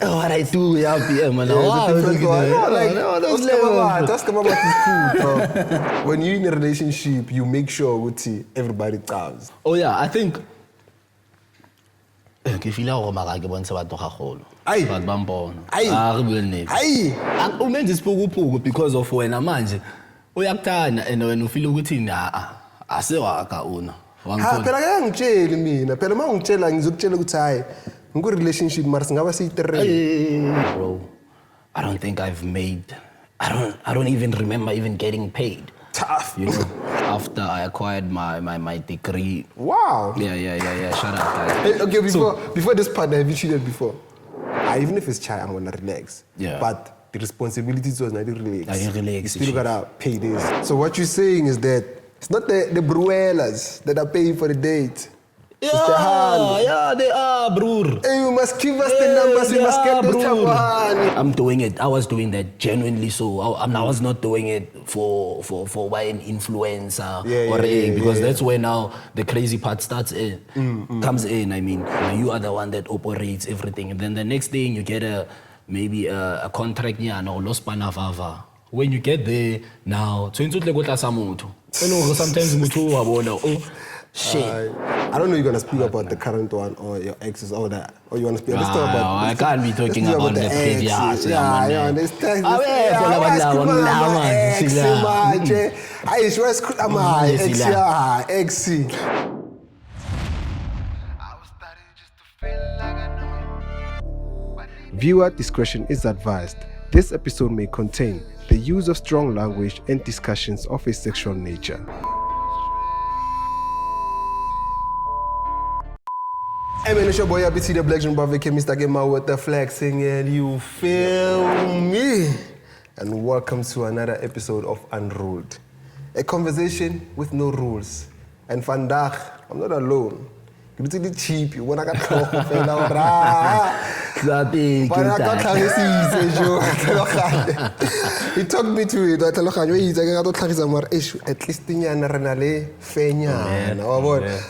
what I do, Yuppie, man. Just come about is cool, bro. When you're in a relationship, you make sure everybody comes. Oh yeah, I think. Ke feel go mara ke bontsha batho gagolo. Batho ba mpona. Re bue nnete. Umenze isipukupuku because of wena manje. Uyakuthanda and wena ufeel ukuthi ase waka una. Phela ke ngitshela mina, phela mangitshela ngizokutshela ukuthi hayi, ngiku relationship mara singaba siyi3. Bro, I don't think I've made I don't even remember even getting paid. Tough. You know, after I acquired my degree. Wow. Yeah. Shut up, guys. Hey, okay, before this part, have you cheated before? Even if it's child, I'm gonna relax. Yeah. But the responsibilities was not relax. I didn't relax. You still gotta pay this. So what you're saying is that it's not the bruelas that are paying for the date. Yeah, they are, bro. Hey, you must give us the numbers. You must get this time. I'm doing it. I was doing that genuinely. So I was not doing it for an influencer because that's where now the crazy part starts in, comes in. I mean, you are the one that operates everything, and then the next thing you get maybe a contract or los panavava. When you get there now, sometimes shit. I don't know you're gonna speak about the current one or your exes or that. Or you wanna speak about I can't be talking about the previous. Yeah, understand. Viewer discretion is advised. This episode may contain the use of strong language and discussions of a sexual nature. Hey man, it's your boy Yuppie Tee, the Black Jumbo Vicky, Mr. Gemma with the flexing, and you feel me? And welcome to another episode of unRuled, a conversation with no rules. And vandaag, I'm not alone. You do it cheap. You wanna get caught up in He talked me to it. At least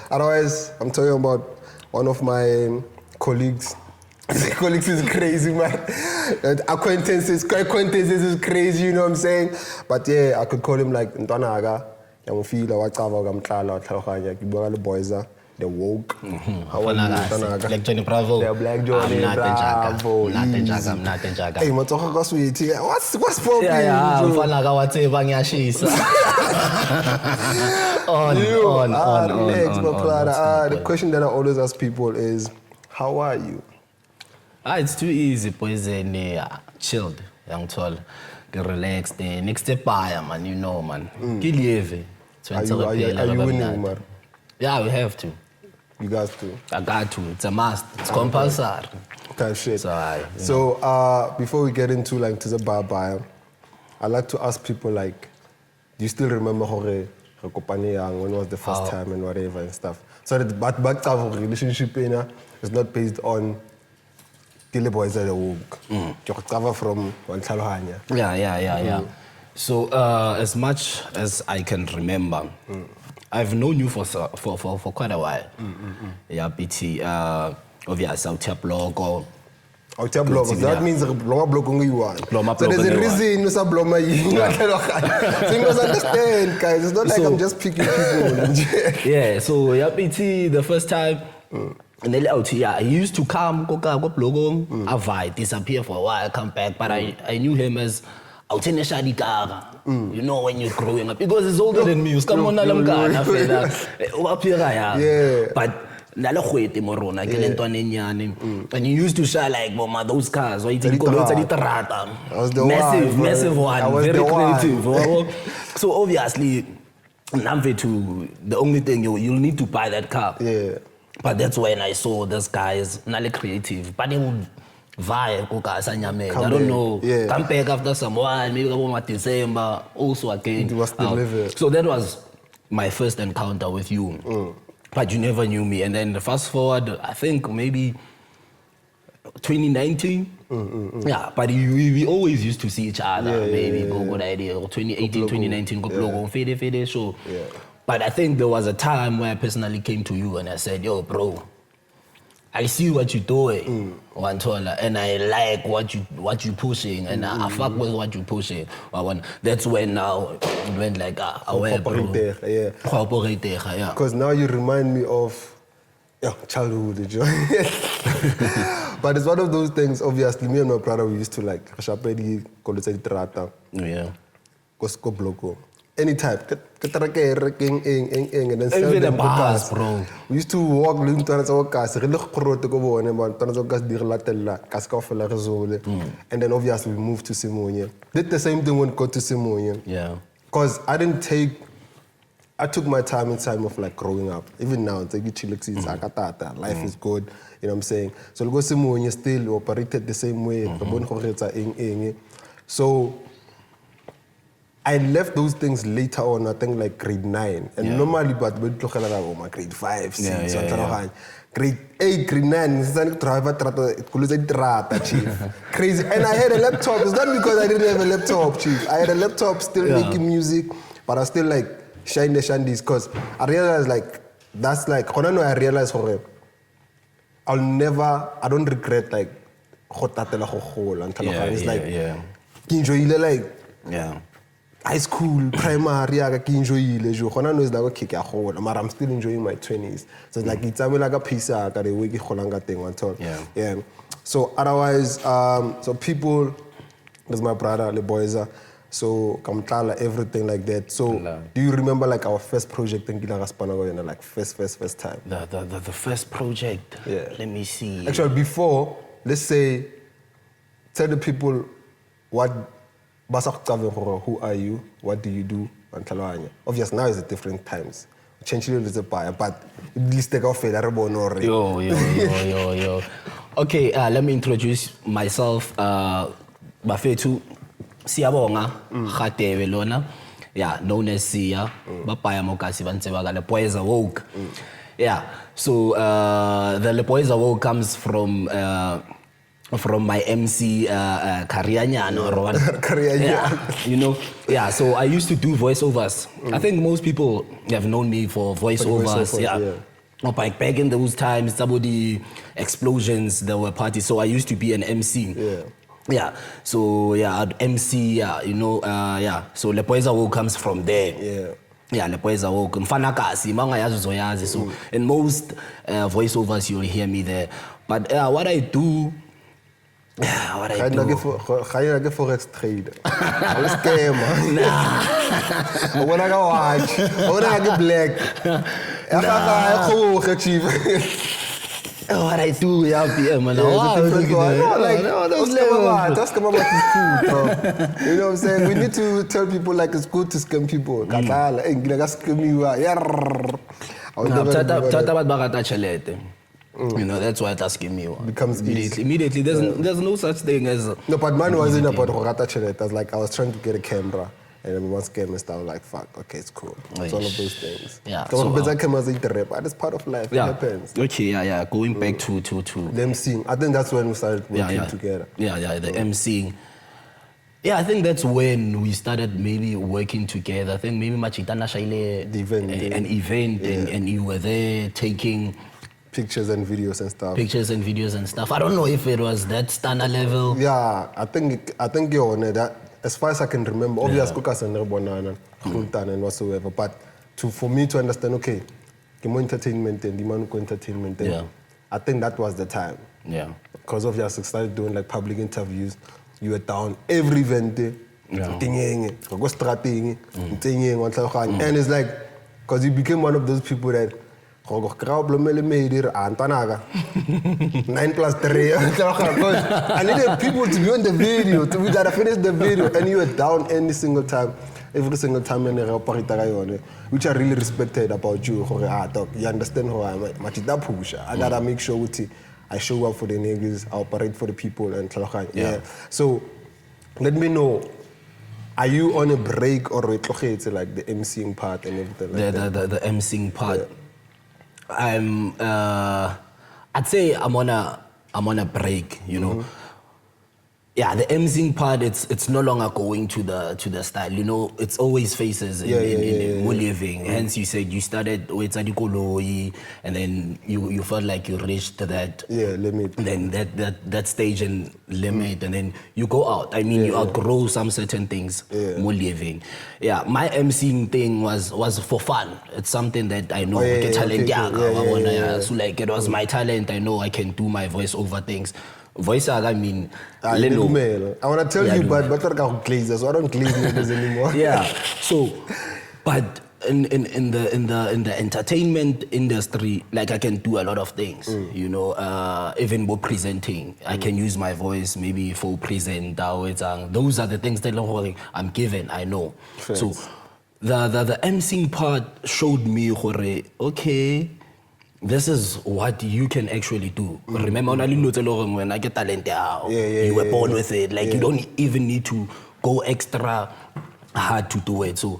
otherwise, I'm talking about one of my colleagues. Colleagues is crazy, man. Acquaintances is crazy, you know what I'm saying? But yeah, I could call him like Ntwanaga. Leboyzah Woke. Black Johnny Bravo. They're Black Johnny Bravo. I'm not in Jaga. Hey, Matoka got sweet. What's for Yeah, Mfanaga whatever ngiyashisa. On. The question that I always ask people is, how are you? It's too easy, boys, and chilled, young tall, relaxed, next step by man, you know, man. Are you winning, man? Yeah, we have to. You guys do. I got to. It's a must. It's compulsory. Type shit. So, before we get into like to the bar, I like to ask people like, do you still remember when was the first time and whatever and stuff? So that back of relationship is not based on Leboyzah Woke. You cover from Wantalohanya. Yeah. So as much as I can remember, I've known you for quite a while. Yuppie Tee, obviously out here blog. That means bloma blog only you want. So there's a reason you say bloma you. So you must understand, guys. It's not like I'm just picking people. Yeah. So Yuppie Tee, the first time. And then out here, he used to come, go blog, avoid, disappear for a while, come back. But I knew him as you know when you're growing up because he's older than me. Come on, but and you used to shine like mama those cars, right? Massive one, very creative. So obviously, the only thing you'll need to buy that car. Yeah. But that's when I saw this guy is not creative, but he would I don't know. Yeah. Come back after some while, maybe about December, also again. So that was my first encounter with you. But you never knew me. And then fast forward, I think maybe 2019. Yeah, but we always used to see each other. Good idea. 2018, 2019, go fade show. Yeah. But I think there was a time where I personally came to you and I said, yo, bro, I see what you're doing, Wantola, and I like what you pushing, and I fuck with what you pushing. That's when now it went like aware, bro. Yeah. Because now you remind me of childhood, but it's one of those things. Obviously, me and my brother, we used to like shapedi kolotsa ditrata. Yeah. Kosko bloko. Any type. And then sell Even them the bars, cars. bro. We used to walk lung to another cars. Really grote ko bone, man. Tanazo gas dir latella. Kaska fela rezole. And then obviously we moved to Simonia. Did the same thing when we got to Simonia. Yeah. Because I took my time in time of like growing up. Even now, it's like life is good. You know what I'm saying? So we go Simonia still operated the same way. So I left those things later on, I think like grade 9. And normally, but we look at my grade 5, 6, grade 8, grade 9, crazy. And I had a laptop. It's not because I didn't have a laptop, chief. I had a laptop still making music, but I still like shine the shandies because I realized like, that's like, I realized I don't regret like, it's like, high school, primary, I'm still enjoying my 20s. So it's like it's like a piece of the way thing. So otherwise, so people, there's my brother Leboyzah, so Kamtala, everything like that. So do you remember like our first project in Gilagaspanagoi, like first time? The first project. Yeah. Let me see. Actually, before, let's say, tell the people who are you? What do you do? Obviously, now it's at different times. Change a little bit, but at least take off it. Yo. Okay, let me introduce myself. Bafethu Siya Radebe lona. Yeah, known as Siya. Bapaya mokasi bantseba ka Leboyzah Woke. Yeah. So the Leboyzah Woke comes from my MC career, you know. Yeah, so I used to do voiceovers. I think most people have known me for voiceovers. Yeah. Back in those times, some of the explosions, there were parties. So I used to be an MC. Yeah. So I'd MC. You know. So Leboyzah Woke comes from there. Yeah, Leboyzah Woke. Mfanakasi, manga yazo zoyazi. So in most voiceovers, you'll hear me there. But what I do. What I do? Ga je like a forex trader? I'm a scammer. Nah. I wanna go watch. I wanna get black. What I do, man. That's come about is cool, bro. You know what I'm saying? We need to tell people like it's good to scam people. You know, that's why that's asking me. Becomes immediately. There's no such thing as. No, but mine wasn't about Rogata Chelet. I was like, I was trying to get a camera. And then once came and stuff, I was like, fuck, okay, it's cool. It's all of those things. Yeah. So, but it's part of life. It happens. Okay, Going back to the MCing. I think that's when we started working together. The MCing. Yeah, I think that's when we started maybe working together. I think maybe Machitana Shaile, an event, and you were there taking pictures and videos and stuff. I don't know if it was that standard level. Yeah, I think you're on that. As far as I can remember, obviously, and whatsoever. But for me to understand, okay, entertainment and entertainment. I think that was the time. Yeah. Because obviously, I started doing like public interviews. You were down every event. And it's like, because you became one of those people that 9 plus 3. I needed people to be on the video. We gotta finish the video, and you were down every single time, which I really respected about you. You understand how I am. I gotta make sure I show up for the niggas, I operate for the people, and So let me know. Are you on a break or like the MCing part and everything like that? The MCing part. Yeah. I'd say I'm on a break, you know. yeah, the emceeing part, it's no longer going to the style. You know, it's always faces in living. Hence, you said you started with Adikoloi, and then you felt like you reached that limit. Then that stage and limit, and then you go out. I mean, you outgrow some certain things. More living. Yeah, my emceeing thing was for fun. It's something that I know. So like it was my talent. I know I can do my voice over things. Voice, I mean, I want to tell you, but I don't glaze, so I don't glaze niggas anymore. Yeah. So, but in the entertainment industry, like I can do a lot of things. You know, even more presenting, I can use my voice maybe for present. Those are the things that I'm given. I know. Fair. So, the emceeing part showed me, okay, this is what you can actually do. Remember, when I get talent, you were born with it. Like you don't even need to go extra hard to do it. So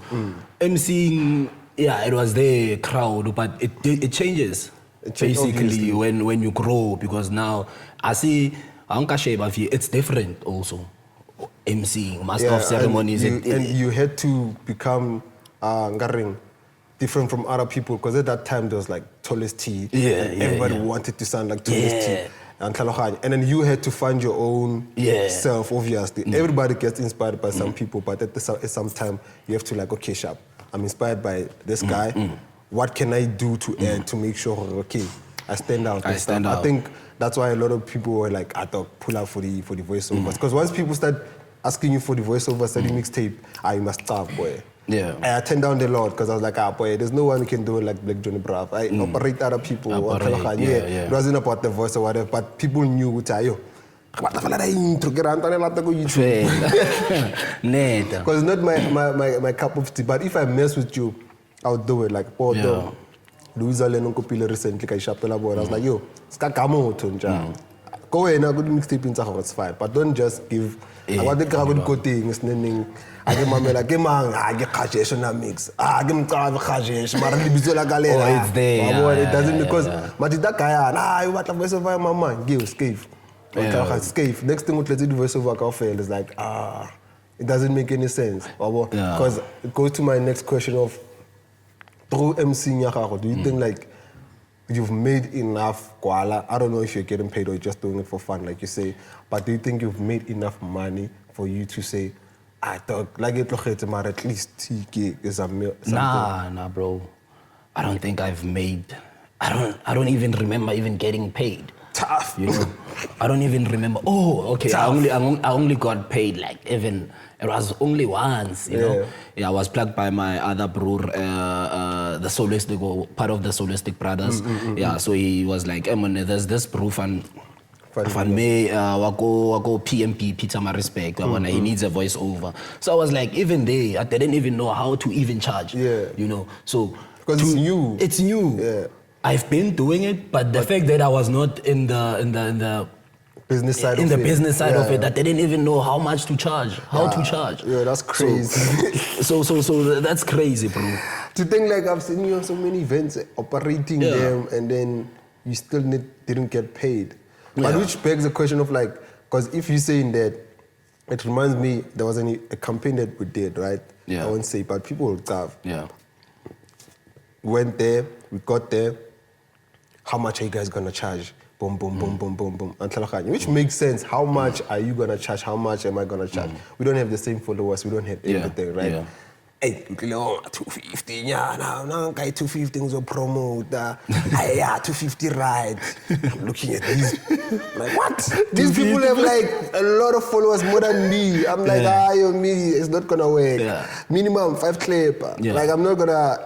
emceeing, it was the crowd, but it changes basically when you grow, because now I see it's different also. emceeing, master of ceremonies. And you had to become different from other people, because at that time there was like Tallest Tee. Everybody wanted to sound like Tallest Tee. And then you had to find your own self, obviously. Everybody gets inspired by some people, but at some time you have to like, okay, sharp, I'm inspired by this guy. What can I do to add to make sure, okay, I stand out? I think that's why a lot of people were like, I thought pull out for the voiceovers. Because once people start asking you for the voiceover, study mixtape, you must start, boy. I turned down the lot because I was like, boy, there's no one who can do it like Black Johnny Brav. I operate other people. It wasn't about the voice or whatever, but people knew what I Because it's not my cup of tea, but if I mess with you, I'll do it. Like, Louisa Lennon Kopile recently, I was like, yo, go in, I go to mixtape in Sahara, it's fine. But don't just give. I want to grab the thing, it's nending. I get my like, I get Kajesh on mix. I get Kajesh, Marabizola Galera. Oh, it's there. It doesn't because, but that guy, what a voice over my mind, give scave. Scave. Next thing, let's do the voice over fail. It's like, it doesn't make any sense. Because it goes to my next question of, through emceeing, do you think like, you've made enough koala? I don't know if you're getting paid or just doing it for fun, like you say, but do you think you've made enough money for you to say, I thought like it at least TK is a Nah, bro. I don't think I've made. I don't even remember even getting paid. Tough. You know, I don't even remember. Oh, okay. I only got paid like even. It was only once, you know. Yeah, I was plugged by my other bro, the Solistic, part of the Solistic brothers. So he was like, there's this bro fan me, wako PMP, Peter my respect. He needs a voiceover. So I was like, even they didn't even know how to even charge. You know, so because it's new. It's new. Yeah. I've been doing it, but the fact that I was not in the business side in of the it. business side of it, that they didn't even know how much to charge, how to charge. Yeah, that's crazy. So that's crazy, bro. To think like I've seen you on so many events operating them, and then you still didn't get paid. But which begs the question of like, because if you're saying that, it reminds me there was a campaign that we did, right? I won't say, but people will have. Went there, we got there. How much are you guys gonna charge? Boom, boom, boom, boom, boom, boom. Which makes sense. How much are you gonna charge? How much am I gonna charge? We don't have the same followers. We don't have everything, right? Hey, 250, now 250 is a promote. 250 right. Looking at these, like what? These people have like a lot of followers more than me. I'm like, me, it's not gonna work. Minimum 5 clip. Like I'm not gonna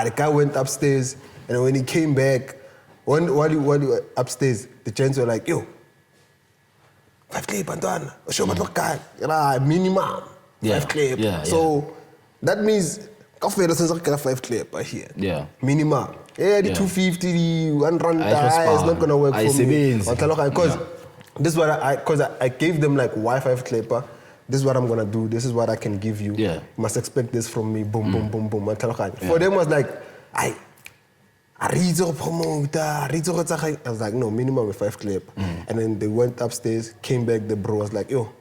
the guy went upstairs, and when he came back, while you were upstairs, the gents were like, yo, 5 clip, Antoine. Show me minimum. 5 clip. So that means coffee since I 5 clip here. Minimum. The 250, the 1 rand is not gonna work for me. Because this is what I gave them like Y5 clipper. This is what I'm gonna do. This is what I can give you. You must expect this from me. Boom, boom, boom, boom. For them was like, I read to promote, I was like, no, minimum 5 clip. And then they went upstairs, came back, the bro was like, yo,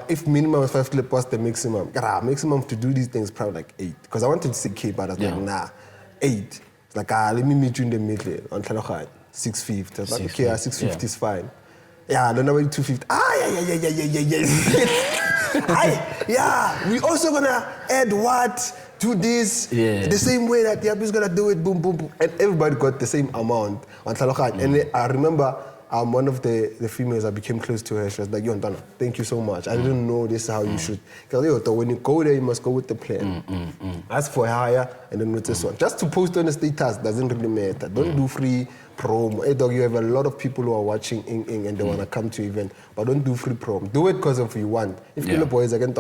if minimum 5 clip was the maximum, maximum to do these things probably like 8. Because I wanted 6K, but I was like, nah, 8. It's like, let me meet you in the middle on 650. I was like, okay, 650 is fine. Yeah, I don't know, 250. Yeah, we also gonna add what? Do this the same way that Yuppie's gonna do it, boom, boom, boom. And everybody got the same amount on Talokan. And I remember one of the females, I became close to her. She was like, yo, Ntana, thank you so much. I didn't know this is how you should. Because when you go there, you must go with the plan. Ask for higher and then with this one. Just to post on the status doesn't really matter. Don't do free promo. Hey, dog, you have a lot of people who are watching and they want to come to event, but don't do free promo. Do it because of you want. If you're boys, I can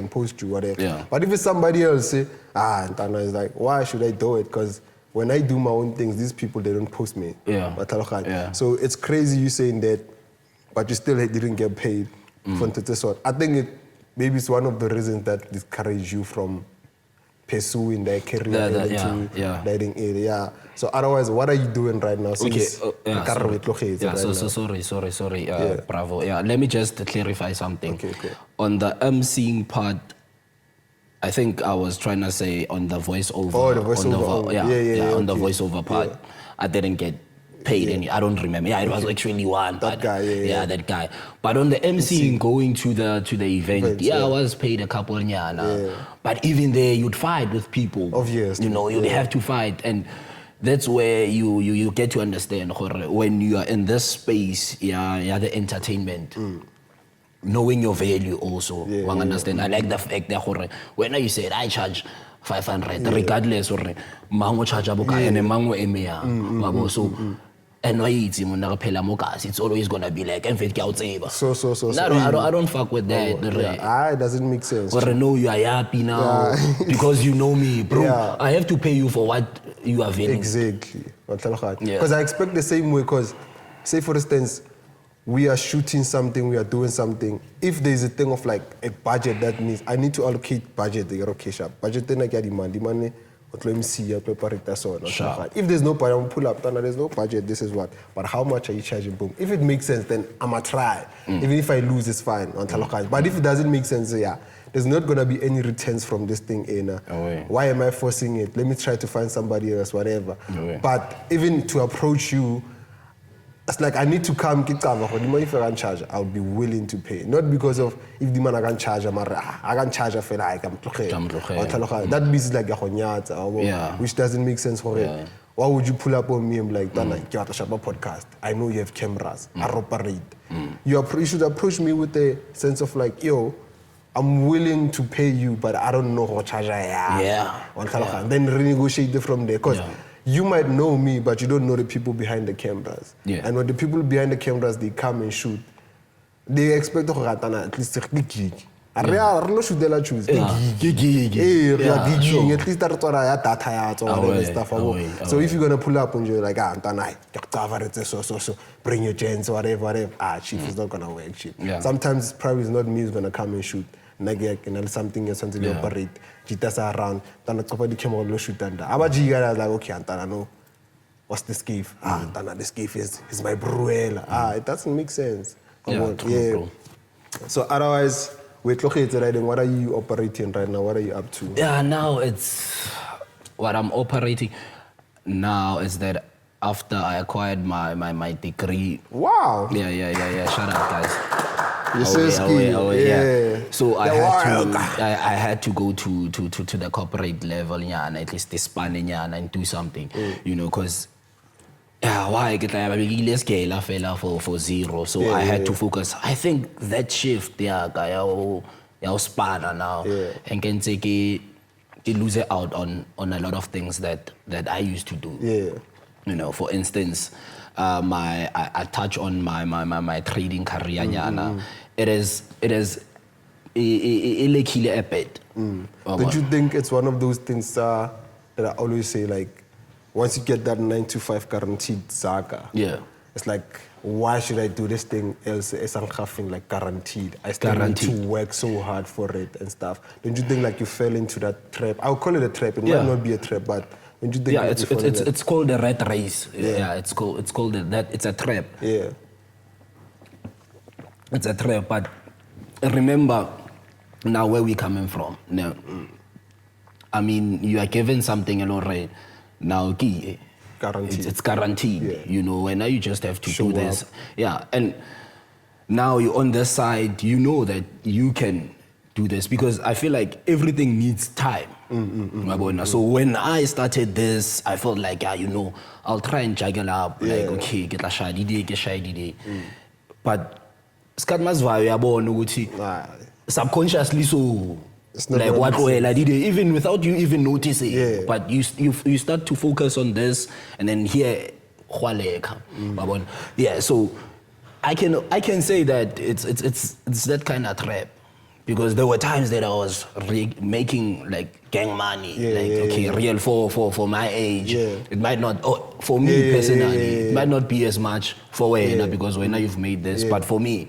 post you, whatever. Yeah. But if it's somebody else, say, Ntana is like, why should I do it? Because when I do my own things, these people, they don't post me. Yeah. So it's crazy you saying that, but you still didn't get paid for this one. I think maybe it's one of the reasons that discourage you from pursuing their career dating area. So otherwise, what are you doing right now? Sorry, Bravo. Yeah, let me just clarify something. Okay. On the emceeing part, I think I was trying to say on the voiceover. Oh, the voiceover. On the voiceover part, I didn't get paid any. I don't remember. Yeah, it was actually one. That guy. That guy. But on the emceeing, going to the event, I was paid a couple nyana. But even there, you'd fight with people. Obviously. You know, you'd have to fight, and that's where you get to understand when you are in this space, the entertainment. Knowing your value also. Understand? I like the fact that when you said I charge 500, regardless or mango charge and mango emea. So and it's always gonna be like so I don't fuck with that. It doesn't make sense. Or no, you are happy now because you know me, bro. I have to pay you for what you are feeling. Exactly. Because I expect the same way. Because say for instance, we are shooting something, we are doing something. If there's a thing of like a budget that means I need to allocate budget, budget then I get demand. If there's no budget, I'm pull up. There's no budget. This is what. But how much are you charging? Boom. If it makes sense, then I'ma try. Even if I lose, it's fine. But if it doesn't make sense, there's not gonna be any returns from this thing. Why am I forcing it? Let me try to find somebody else, whatever. But even to approach you, it's like I need to come get cover. For the money if I can charge, I'll be willing to pay. Not because of if the man I can charge, I can charge a fella I can that means like a which doesn't make sense for it. Why would you pull up on me and like podcast? I know you have cameras. I operate. You should approach me with a sense of like, yo, I'm willing to pay you, but I don't know how charge I am. Then renegotiate it from there. Because you might know me, but you don't know the people behind the cameras. And when the people behind the cameras, they come and shoot, they expect at least a gig. I don't shoot the choose. At least that's what I data or stuff. So if you're gonna pull up and you're like, so bring your gents, whatever. Chief is not gonna work, chief. Sometimes probably it's not me who's gonna come and shoot. Something else until you operate. Jitas around, then the camera shoot and like, okay, Antana, no. What's the skiff? Antana, the skiff is my bruel. It doesn't make sense. True. So otherwise, we're riding. What are you operating right now? What are you up to? Now it's what I'm operating now is that after I acquired my degree. Wow. Yeah. Shut up, guys. So I had to go to the corporate level, and at least expand and do something, because why get let's scale fella for zero. So I had to focus. I think that shift spanner now and can take it lose out on a lot of things that I used to do. For instance, I touch on my trading career. It is a bit. Don't you think it's one of those things that I always say, like, once you get that 9-to-5 guaranteed saga, it's like, why should I do this thing else? It's something like guaranteed. I still need to work so hard for it and stuff. Don't you think like you fell into that trap? I'll call it a trap. It might not be a trap, but When you think Yeah, of before that? it's called a rat race. Yeah, it's called that. It's a trap. Yeah. It's a trap. But remember now where we're coming from. Now, I mean, you are given something already. Now, Guaranteed. it's guaranteed. Yeah. You know, and now you just have to Show do this. up. Yeah, and now you're on this side. You know that you can do this because I feel like everything needs time. So when I started this, I felt like, you know, I'll try and juggle up. Like, okay, get a shy day. But skat mazvayo yabona ukuthi subconsciously so It's not like what what I'm well even without you even noticing. Yeah. But you start to focus on this and then here yeah, so I can say that it's that kind of trap. Because there were times that I was making like gang money, real for my age. Yeah. It might not, for me personally, it might not be as much for Wena because Wena you've made this, but for me,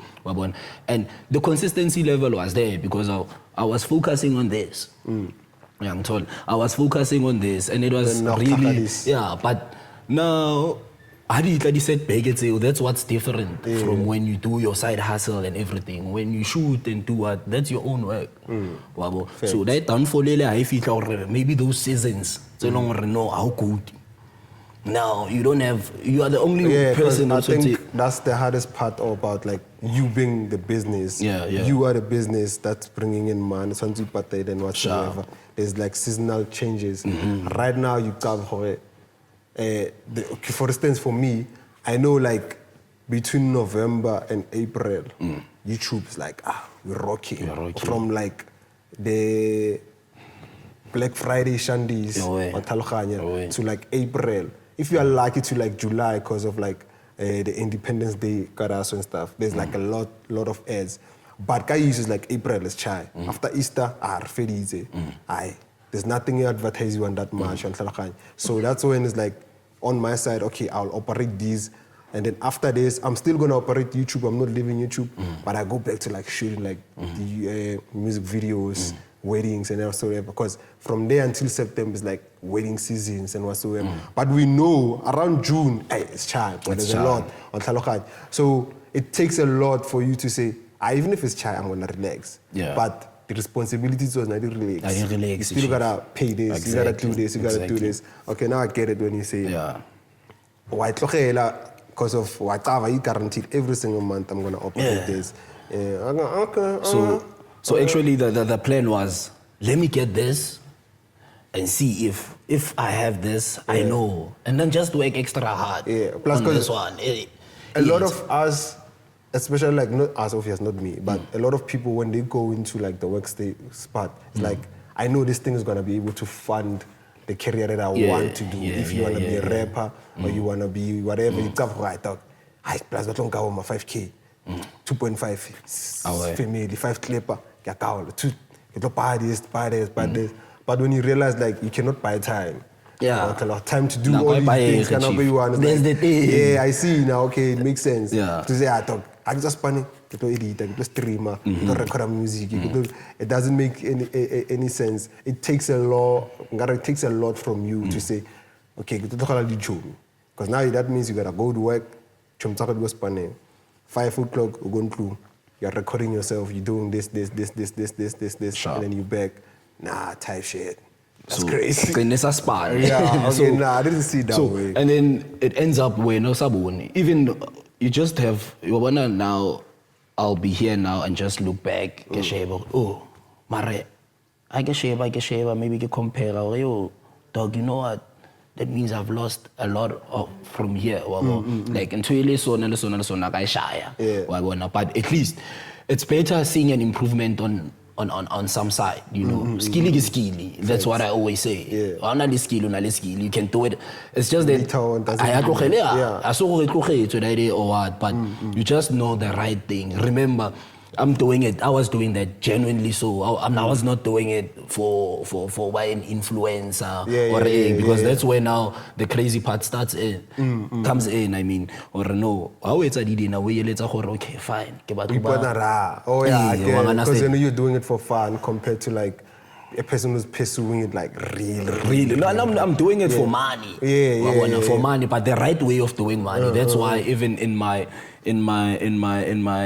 and the consistency level was there because I was focusing on this. Yeah, I'm told I was focusing on this, and it was really but now. That's what's different from when you do your side hustle and everything. When you shoot and do what, that's your own work. So that downfall, maybe those seasons, so long know how good. Now you don't have. You are the only person. I think that's the hardest part about like you being the business. You are the business that's bringing in money. And whatsoever. There's like seasonal changes. Right now you cover. For instance, for me, I know like between November and April, YouTube's like, we're rocking. From like the Black Friday shandies on Talukanya to like April. If you are lucky to like July because of like the Independence Day karaso and stuff, there's like a lot of ads. But Kai uses like April is chai. After Easter, there's nothing you advertise you on that much on Talukanya. So that's when it's like, on my side, okay, I'll operate these. And then after this, I'm still going to operate YouTube. I'm not leaving YouTube. But I go back to like shooting like the music videos, weddings and whatsoever. Because from there until September is like wedding seasons and whatsoever. But we know around June, it's chai. But there's a lot on Talokaj. So it takes a lot for you to say, even if it's chai, I'm going to relax. But the responsibilities was not relax. You still gotta pay this, you gotta do this, you gotta do this. Okay, now I get it when you say, because of whatever you guaranteed every single month I'm gonna operate this. So actually the plan was, let me get this and see if I have this, I know, and then just work extra hard Plus, on this one. A lot of us, especially like not us, obviously not me, but a lot of people when they go into like the work spot, it's like I know this thing is gonna be able to fund the career that I want to do. If you wanna be a rapper or you wanna be whatever, you have right out. I plus what long go 5K, 2.5 family, 5 clipper, two, buy this. But when you realize like you cannot buy time. Time to do all these things cannot be one. There's the thing. Yeah, I see now. Okay, it makes sense. To say I talk, I just funny. To edit, to streamer, to record music. It doesn't make any sense. It takes a lot. It takes a lot from you to say, okay, because now that means you gotta go to work. 5 o'clock, you're recording yourself. You're doing this, and then you back. Nah, type shit. That's crazy. Okay, I didn't see it that way. And then it ends up where even you just have now. I'll be here now and just look back. Mare, I get shave, maybe get compare. Dog, you know what? That means I've lost a lot from here. Like until you listen, but at least it's better seeing an improvement on some side, you know. Skilly is skilly. That's what I always say. You can do it. It's just that I saw it today or what, but you just know the right thing. Remember, I'm doing it. I was doing that genuinely. So I was not doing it for an influencer because that's where now the crazy part starts comes in. I mean, or no, it's a okay, fine. Because you know you're doing it for fun compared to like a person who's pursuing it like really. No, I'm doing it for money. For money, but the right way of doing money. That's why even in my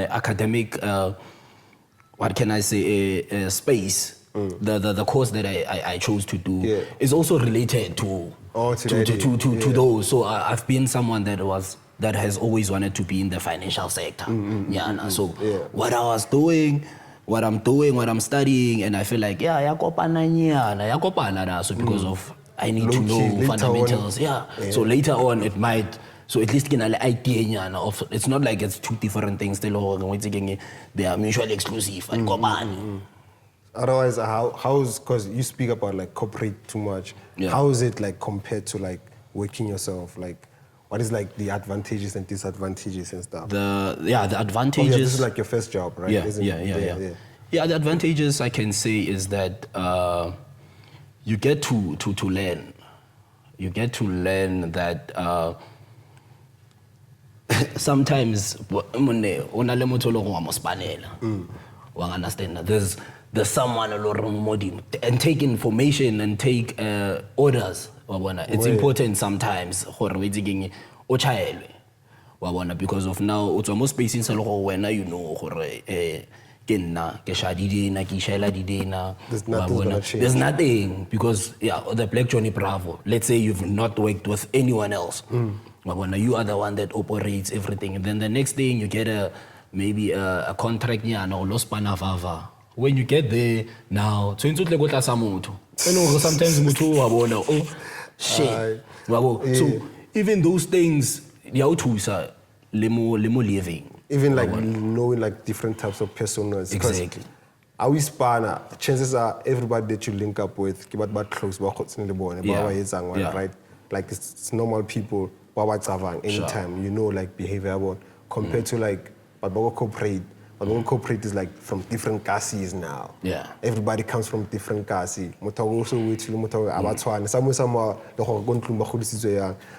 academic, what can I say, space. The course that I chose to do is also related to those. So I've been someone that has always wanted to be in the financial sector. So what I was doing, what I'm doing, what I'm studying, and I feel like so because of I need to know fundamentals. So later on it might. So at least get an idea of it's not like it's two different things. They are mutually exclusive. Otherwise, how's because you speak about like corporate too much. How is it like compared to like working yourself? Like, what is like the advantages and disadvantages and stuff? The advantages. This is like your first job, right? Yeah. The advantages I can say is that you get to learn. You get to learn that sometimes understand that there's someone and take information and take orders. It's important sometimes because of now it's almost basing when you know there's nothing because the Black Johnny Bravo, let's say you've not worked with anyone else, you are the one that operates everything, and then the next thing you get maybe a contract when you get there now sometimes shit. So even those things living. Even like knowing like different types of personas. Exactly. Our spanner, chances are everybody that you link up with, keep close, right? Like it's normal people, anytime, you know, like behavior compared to like corporate. But corporate is like from different cases now. Everybody comes from different cases.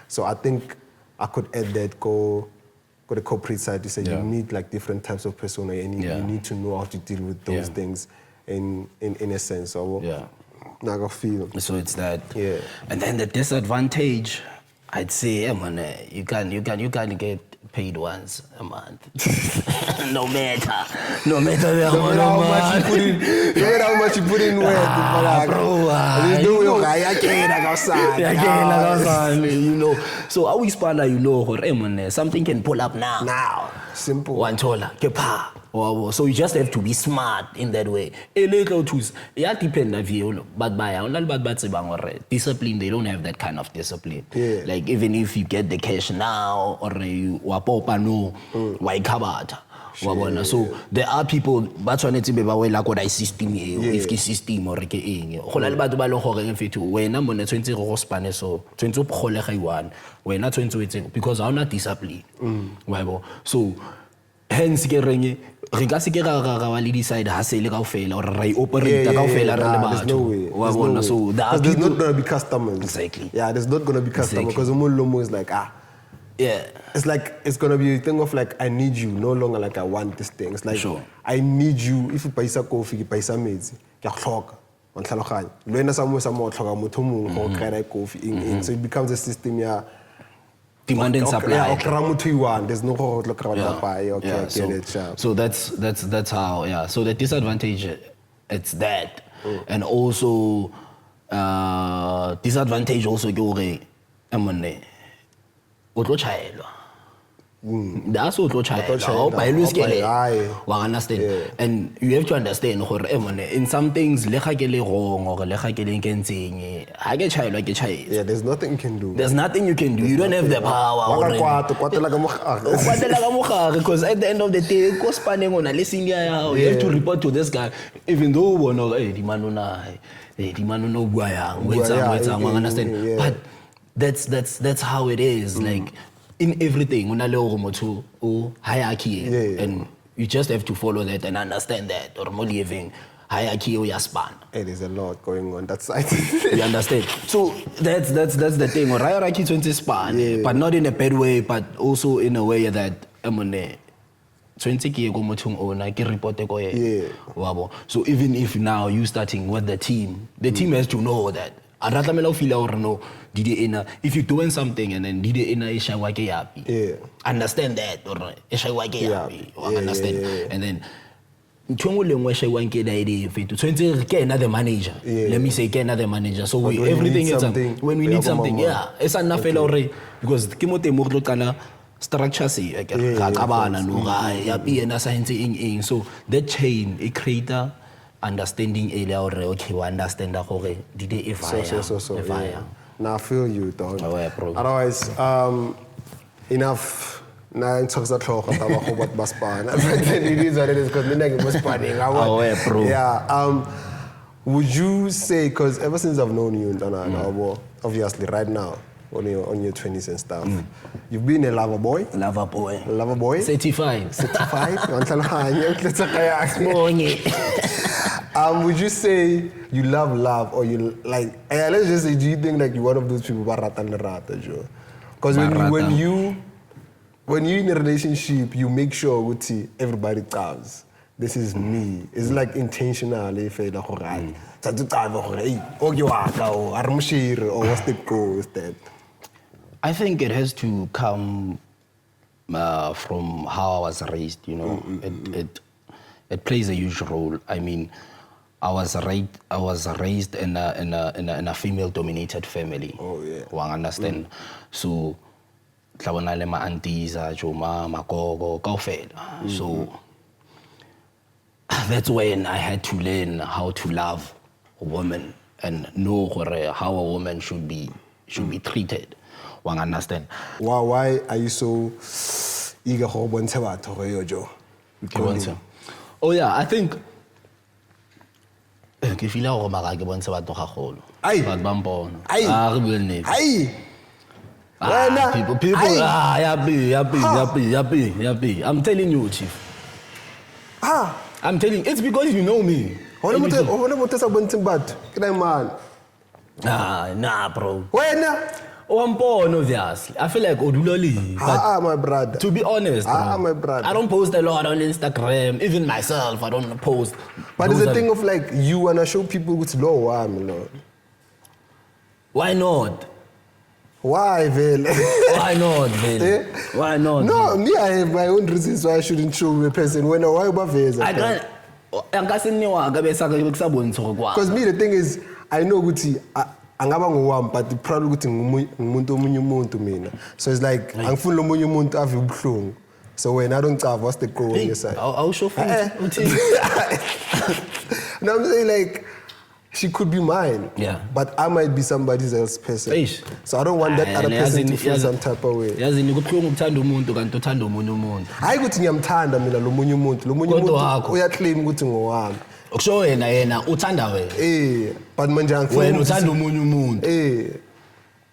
So I think I could add that go the corporate side to say you need like different types of persona and you need to know how to deal with those things in a sense. So So it's that. And then the disadvantage, I'd say, you can get paid once a month. no matter how much you put in work. You know. So how we span, something can pull up now. Simple. One dollar. So you just have to be smart in that way. But discipline, they don't have that kind of discipline. Like even if you get the cash now or you wapopa no, why kabata. So there are people but tshwanetse be ba wela ko system if ke system or ke eng go la le batho ba le gore mfetho wena mone tshwentse go spane so tshwentse o pgolega iwan wena tshwentse o etseng because ha ona discipline so hence ke reng re ka se ke ga wa le decide ha se le ka ofela or ra operate ka ofela re le batho so there's not going to be customers. Exactly. There's not going to be customers because Lomo is like it's like it's gonna be a thing of like I need you, no longer like I want this thing. It's like I need you. If you paisa coffee, you paisa meds, you clock. So it becomes a system. Demand and supply. There's no So that's how. So the disadvantage, it's that, and also disadvantage also go that's what understand. And you have to understand in some things wrong or there's nothing you can do. There's nothing you can do. You don't have the power because at the end of the day you have to report to this guy even though understand. But that's how it is. Like in everything, hierarchy, and you just have to follow that and understand that. Or more living hierarchy or your span. There's a lot going on that side. You understand? So that's the thing. Or hierarchy is span, but not in a bad way, but also in a way that 20 ke go mothong ona ke report ko ye wabo. So even if now you starting with the team has to know that aratlamela o feel or no did ina if you doing something and then did ina e shawa ke yapi understand that or e shawa ke yapi understand and then ntho le ngwe shawa ke da ide fetu tshwentse ke another manager let me say ke another manager so we everything is when we need something it's enough fela or because ke mo temo go kana structure se ga kabana no ga yapi ena science ing so that chain it create understanding area or okay we understand that gore did e fire now I feel you dog bro. Otherwise enough na talks that talk about how what baspan it is what it is because mina ngimuspaning bro would you say because ever since I've known you obviously right now on your 20s and stuff you've been a lover boy certified would you say you love or you like let's just say do you think like you're one of those people because when you're in a relationship you make sure everybody comes this is me it's like intentionally or what's the goal with that? I think it has to come from how I was raised, you know. It plays a huge role. I mean, I was raised in a female-dominated family. Oh yeah. One understand. So, tlabona le ma aunties, joma, magogo, kaofela. So that's when I had to learn how to love a woman and know how a woman should be treated. One understand. Why are you so eager for Joe? Oh yeah, I think ke feel go mara ke bontsha batho gagolo. Batho ba mpona. Re bua nnete. People yapi. I'm telling you, Chief. I'm telling you, it's because you know me. Nah, bro. Obviously. I feel like Oduloli. My brother. To be honest, bro, my brother. I don't post a lot on Instagram. Even myself, I don't post. But it's a thing of like you wanna show people what's low, Lord. Why not? Why, Vale? Why not, Vale? Why not? No, me, I have my own reasons why I shouldn't show a person when why about Vale. I can't. Because me, the thing is, I know Guti. Angaba ngowami but probably ukuthi ngumuntu omunye umuntu mina so it's like angifuni lo munye umuntu ave ubuhlungu so when I don't have what's the goal on your side I'll show for no I'm saying like she could be mine but I might be somebody else's person so I don't want that other person to feel some type of way yazi nikubuhlungu ukuthanda umuntu kanti uthanda umunye umuntu hayi ukuthi ngiyamthanda mina lo munye umuntu uyaclaim ukuthi ngowami ukusho wena uthanda wena but manje angifuni wena uthanda umunye umuntu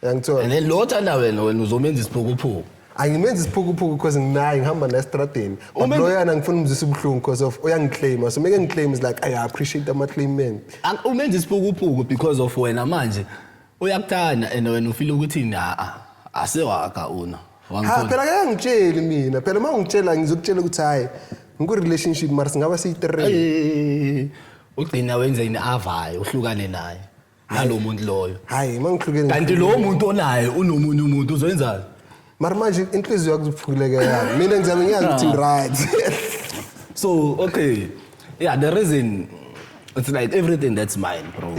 yangithola and then lo uthanda wena uzomenza isiphukuphuku angimenza isiphukuphuku because nginaye ngihamba na-estradeni but loyana ngifuna umzisa ubuhlungu because of uyangiclaima so make ngiclaim is like I appreciate ama-claimment umenza isiphukuphuku because of wena manje uyakuthanda and wena ufile ukuthi asewaka una phela kayangitsheli mina phela uma ungitshela ngizokutshela ukuthi hayi ngiku-relationship mara singaba siyi-3 ugcina wenza ini avayo uhlukane naye nalo muntu loyo hayi uma ngihlukene kanti lowo muntu onaye unomunye umuntu uzowenzani mara manje inhliziyo yakuziphuleke yami mina ngizabe ngiyazi ukuthi right so okay the reason it's like everything that's mine bro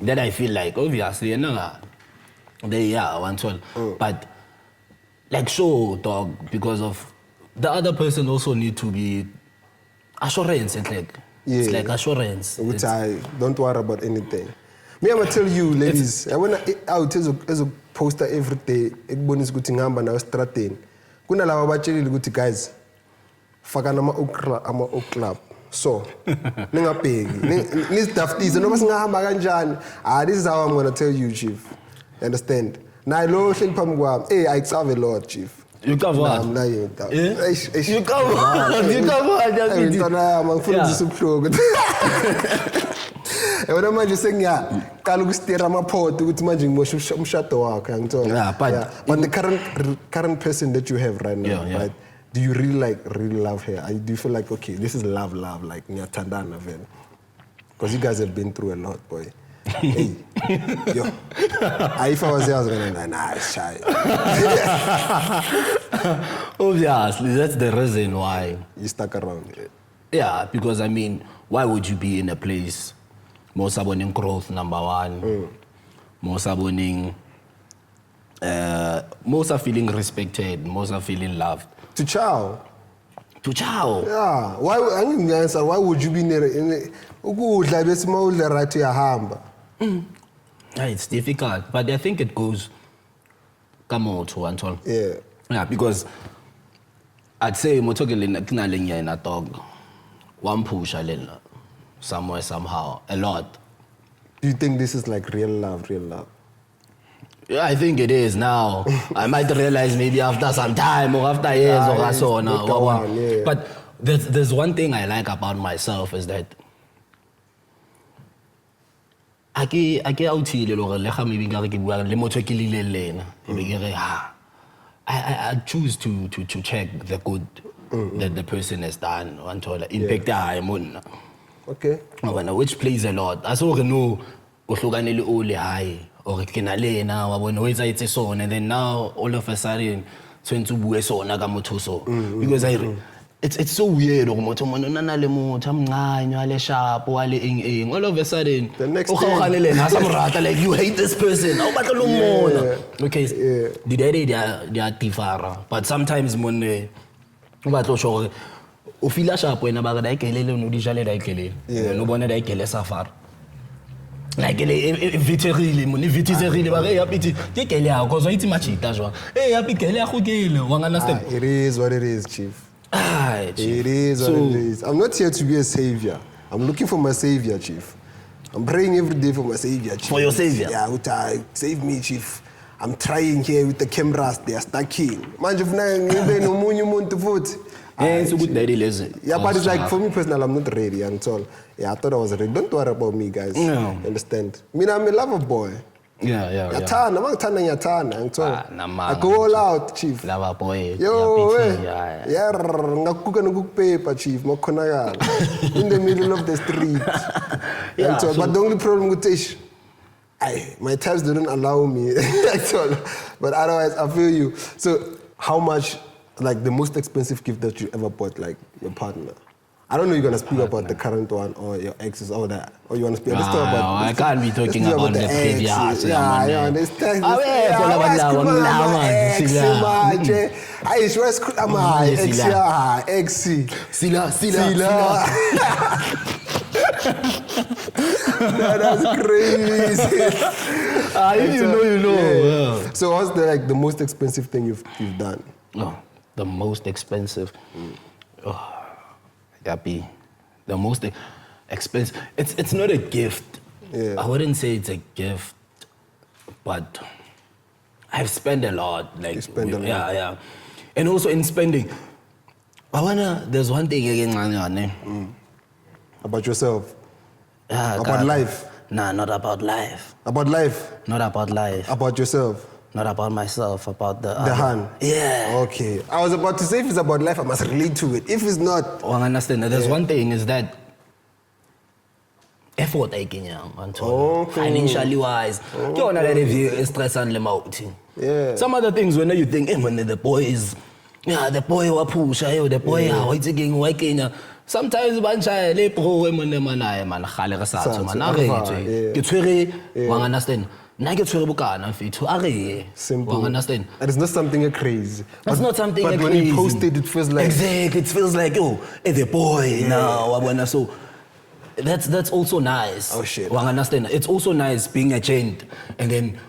that I feel like obviously I want to but like so dog because of the other person also need to be assurance and like it's like assurance which I don't worry about anything me I'm gonna tell you ladies I wanna out as a poster every day ekubonisa ukuthi ngihamba nawe estradeni kunalabo abatshelile ukuthi guys faka nama club so ningabheki nizidaftise noma singahamba kanjani this is how I'm gonna tell you chief you understand nayi lo hleli phambi kwami I serve a lot chief you cover what? I'm lying. You cover what? You cover what? Wena manje sengiyaqala ukustera amaphoto ukuthi manje ngimosha umshado wakhe ngithola but the current person that you have right now right do you really love her? Do you feel like, okay, this is love, like nyathandana vele? Because you guys have been through a lot, boy. Hey, yo. If I was there, I was going to nah, it's shy. Obviously, that's the reason why. You stuck around. Yeah, because I mean, why would you be in a place more saboning growth, number one, more saboning, most are feeling respected, most are feeling loved. To chow. Yeah. Why would you be near It's difficult, but I think it goes come out to one. Yeah, because I'd say a dog, one push somewhere, somehow, a lot. Do you think this is like real love? Yeah, I think it is now. I might realize maybe after some time or after years or so now. But there's one thing I like about myself is that I choose to check the good that the person has done. Okay. Which plays a lot. I saw no high or and then now all of a sudden because it's so weird. All of a sudden, the next like you hate this person. Okay, the day they are tifara. But sometimes when o feel sharp when about no one safar. Like really understand. It is what it is, Chief. It is what it is. I'm not here to be a savior. I'm looking for my savior, Chief. I'm praying every day for my savior, Chief. For your savior? Yeah, save me, Chief. I'm trying here with the cameras. They are stacking. Man, it's a good daddy lesson. Yeah, but it's like for me personally, I'm not ready and all. Yeah, I thought I was ready. Don't worry about me, guys. No. Understand? I mean, I'm a lover boy. Yeah. I go all out, Chief. Lover boy. Yo, yeah. Paper, Chief. In the middle of the street. Yeah, so, but the only problem with this, my tabs didn't allow me. But otherwise, I feel you. So, how much, like the most expensive gift that you ever bought, like your partner? I don't know you're going to speak about the current one or your exes or that. Or you want to speak about... I can't be talking about the previous. Yeah, I understand. That's crazy. If you know. Yeah. So what's the most expensive thing you've done? Oh, the most expensive. Yuppie. The most expensive. It's not a gift. Yeah. I wouldn't say it's a gift, but I've spent a lot. Like you spend a lot. Yeah. And also in spending, there's one thing again. About yourself? About life? Nah, not about life. About life? Not about life. About yourself? Not about myself, about the hand. Yeah. Okay. I was about to say if it's about life, I must relate to it. If it's not... Well, I understand. There's one thing is that effort taking financially wise. Stress and yeah. Some other things when you think, when the boy is... Yeah, the boy wa push, the boy what's again working. Sometimes bancha le pro man khale ga sa tsoma na re ke tshwere wa understand na ke tshwere bokana fethu a re simple. Wa understand. And it's not something crazy. It's not something but when you post it feels like exactly, it feels like the boy now wa so that's also nice. Oh shit. Wa understand. It's also nice being a change and then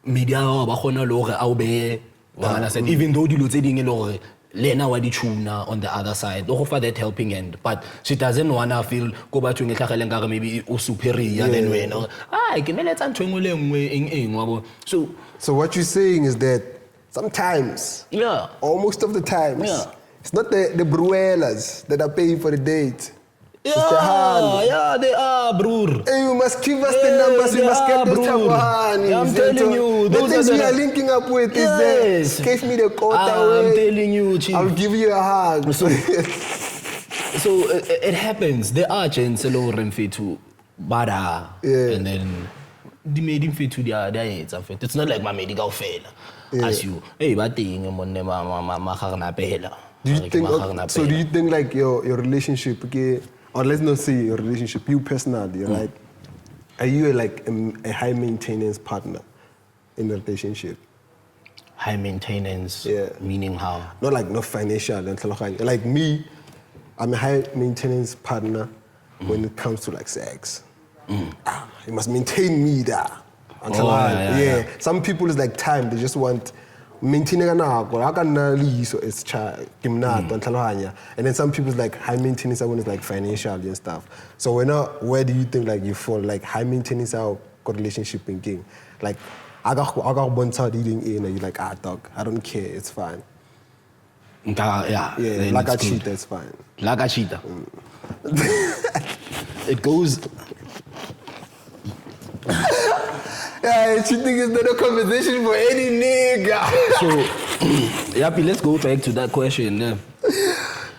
media ba khona lo re a be wa understand even though dilo tse ding lo re Lena wa di tuna on the other side. Don't offer that helping hand, but she doesn't wanna feel go back to ngekhagelenga maybe o superior than when. So what you're saying is that sometimes, or most of the times, it's not the bruelas that are paying for the date. Yeah, they are, bro. Hey, you must give us the numbers. We must get those tabuanis. Yeah, I'm telling you, the those things are we the- are linking up with Yes. is give me the quota. I'm telling you, Chief. I'll give you a hug. So it happens. There are gents hello Renfetu, Bada, and then the made him fit to their it's a fit. It's not like my medical fail. As you, hey, but thing Do you think? So do you think like your relationship, okay, or let's not say your relationship, you personally, right? Are you like a high maintenance partner in a relationship? High maintenance, meaning how? Not like no financial, like me. I'm a high maintenance partner when it comes to like sex. You must maintain me there. Yeah. Some people is like time. They just want maintaining so it's and then some people is like high maintenance. Someone is like financial and stuff. So where do you think like you fall? Like high maintenance our relationship thinking. Like I got one side eating in and you're like dog. I don't care. It's fine. Yeah, like a cheater, it's fine. Like a cheater. It goes. Yeah, cheating is not a conversation for any nigga. So, Yuppie, let's go back to that question.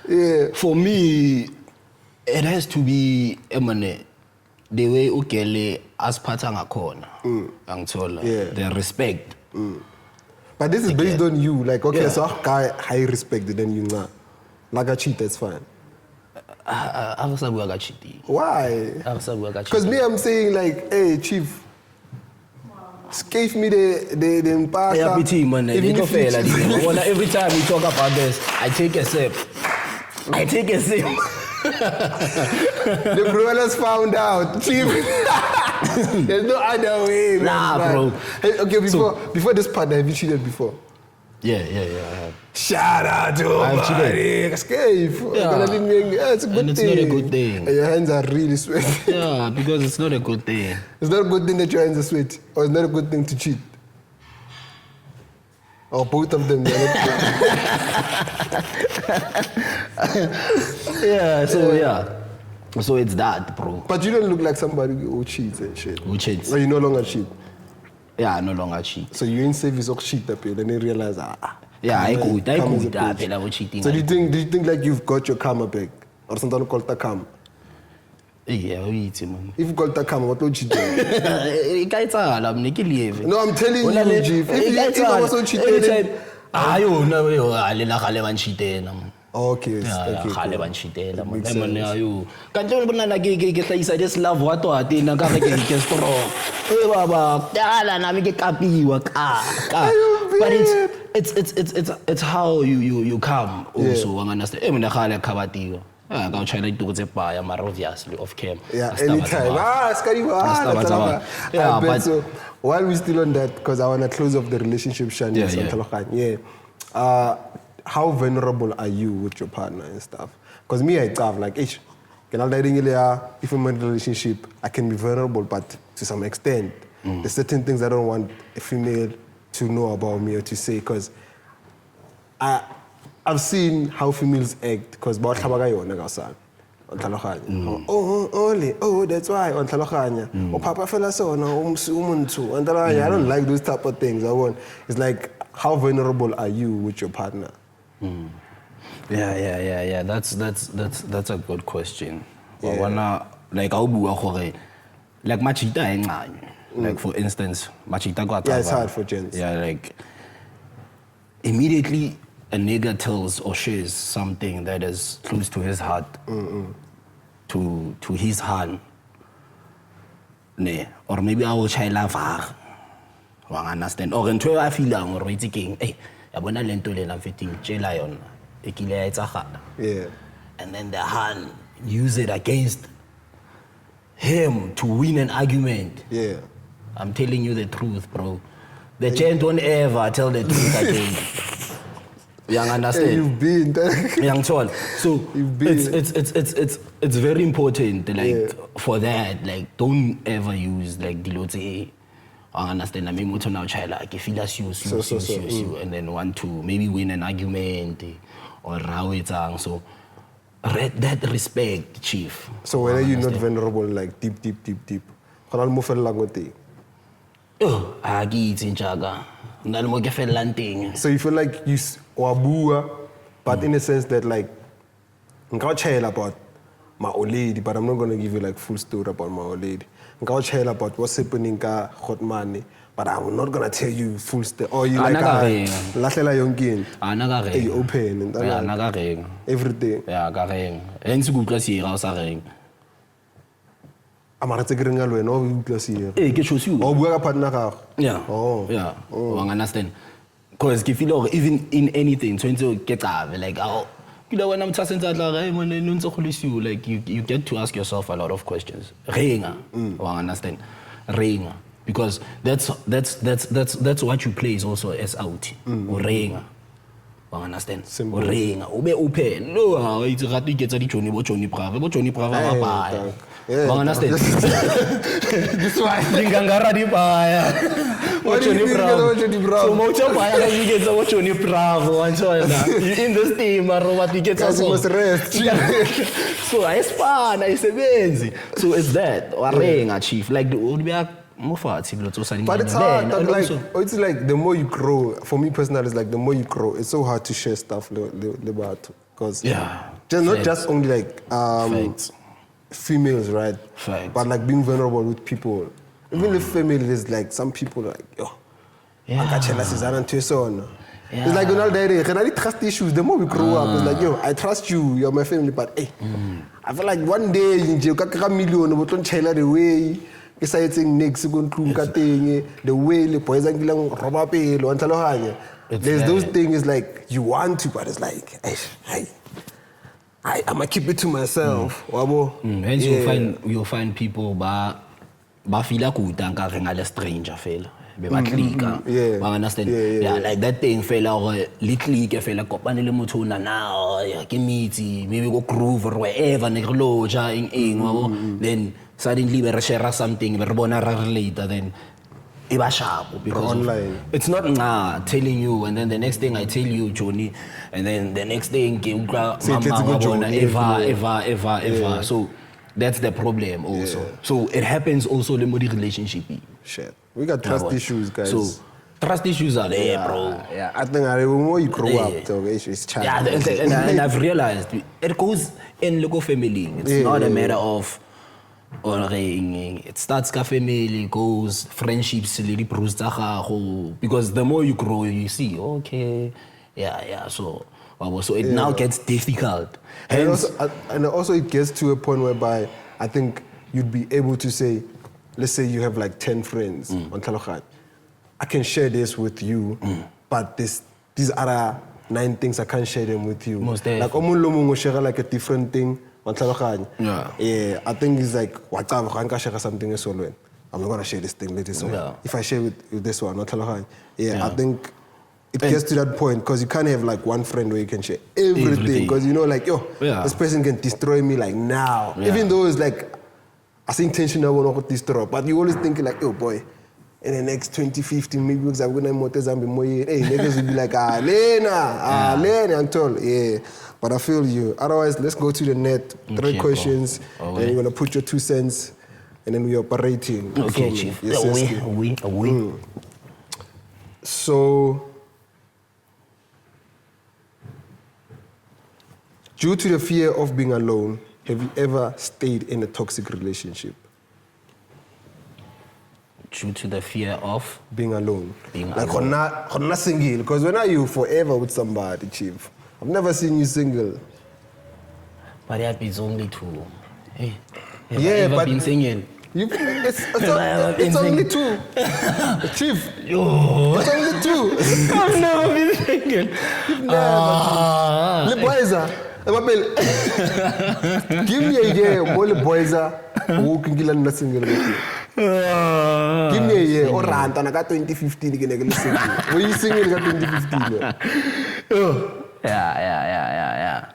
Yeah. For me, it has to be the way ukele as patanga corner. The respect. But this is based on you. Like, okay, so guy high respect then you not. Like a cheater, it's fine. Why? Because me, I'm saying like, hey, chief, gave me the impact. Yeah, PT, man. Every time we talk about this, I take a sip. The brothers found out, chief. There's no other way. Nah, bro. Hey, okay, before this part, have you cheated before? Yeah, I have. Shout out to I've cheated. Escape. It's a good and it's thing. not a good thing. And your hands are really sweaty. Yeah, because it's not a good thing. It's not a good thing that your hands are sweaty, or it's not a good thing to cheat. Or both of them. So it's that, bro. But you don't look like somebody who cheats and shit. Who cheats? Or you no longer cheat. Yeah, I no longer cheat. So you in service of cheat up here, then you realize yeah, I go cheating. So do you think like you've got your karma back? Or something called the karma? Yeah, man. If you call the karma, what would you do? No, I'm telling you, Chief. If I was so cheating, okay. Khale ba nchitela man ayo kantle bona ke tlhaisa just love what wa tena ka ke strong baba dala nami ke kapiwa ka but it's how you come also understand mina khale khabatiwa ka o china ituko tse paya mara obviously off cam anytime but so while we still on that because I want to close off the relationship how vulnerable are you with your partner and stuff? Because me, I have like, if I'm in a relationship, I can be vulnerable, but to some extent, there's certain things I don't want a female to know about me or to say, because I've seen how females act, because that's why Papa fella so I don't like those type of things. It's like, how vulnerable are you with your partner? Yeah. That's a good question. Like machita like for instance, machita it's hard for gents. Yeah, like immediately a nigga tells or shares something that is close to his heart, to his hand, or maybe I will try love her. Understand? Or into I feel or thinking, hey. And then the hand use it against him to win an argument. Yeah. I'm telling you the truth, bro. The gent won't ever tell the truth again. You understand? Hey, you've been young son. So it's very important, like for that, like don't ever use like dilote. I understand. I mean, motor now child like if he does you, and then want to maybe win an argument or how it's so. that respect, chief. So whether you're not vulnerable, like deep, kona le mo felelang ko teng. Oh, a ke itse jaaka. Nna le mo ke felelang teng. So you feel like you wa bua, but in a sense that like nka tell about my old lady, but I'm not gonna give you like full story about my old lady. Nka tell about what's happening ka hot money, but I'm not gonna tell you full story. Or you like lahlela yonke. Ana ka You open and yeah, ana ka reng. everything. Yeah, ka reng. Hence go tla se ga sa reng. Amara tse ke reng a lwena o utlwa se. Eh ke tshosi O bua ka partner ga go. Yeah. Oh. Yeah. Oh. I understand. Because if you know, even in anything, so into get like when I'm talking like you get to ask yourself a lot of questions. Ringa. I understand. Ringa. Because that's what you play is also as out. Ringa. I understand. Ringa. Ube open. No, it's a rat gets a Johnny Brava. I understand. This why. Dingangara di paya. What do you think about Johnny Bravo? So much of paya you get so Johnny Bravo and so on. In this team, what you get also must rest. So I span, I sebenzi. So it's that. Warenga chief like the old back. But it's hard. It's like the more you grow. For me personally, it's like the more you grow, it's so hard to share stuff about because not just only like females, right? But like being vulnerable with people. Even the family, there's like some people like I it's like when I trust issues. The more we grow up, it's like I trust you. You're my family, but hey, I feel like one day you can million, but don't tell the way. Exciting next the way Leboyzah there's those things like you want to, but it's like I'ma keep it to myself. Hence you'll find people ba feel good and a stranger fella. Be ba clika. Understand? Yeah, like that thing fella or little fella kopane le motho na now ke meet maybe go groove or wherever ne loja in then suddenly we share something, we bona later, then iba sharp because online. It's not telling you, and then the next thing I tell you, Johnny, and then the next thing Eva. So that's the problem also. Yeah. So it happens also in the relationship. Shit, we got trust issues, guys. So trust issues are there, bro. Yeah, I think the more you grow up, it's challenging. Yeah, and I've realized it goes in local family. It's not a matter of. It starts ka family, goes friendships, because the more you grow, you see, okay, so it now gets difficult. And also it gets to a point whereby I think you'd be able to say, let's say you have like 10 friends on Talokhan. I can share this with you, but these other 9 things I can't share them with you. Most like Omun share like a different thing. Yeah, I think it's like share something else. I'm not gonna share this thing with this one. If I share with this one, I think it gets to that point because you can't have like one friend where you can share everything because you know like this person can destroy me like now. Even though it's like I think intentional will not destroy, but you always think like boy, in the next 20-15 maybe because I'm gonna be more niggas will be like Lena and tall But I feel you. Otherwise, let's go to the net. 3 questions, and you're gonna put your 2 cents, and then we're operating. Okay, Chief. Yes, So, due to the fear of being alone, have you ever stayed in a toxic relationship? Due to the fear of being alone. Like not single, because when are you forever with somebody, Chief? I've never seen you single. But it's only 2. Hey, have yeah, I ever but been single? It's only 2. Chief. It's only 2. I've never been single. Leboyzah. Give me a year, Leboyzah Woke not single with you. Give me a year, or rant, and I got 2015 again. Were you singing at 2015? Yeah.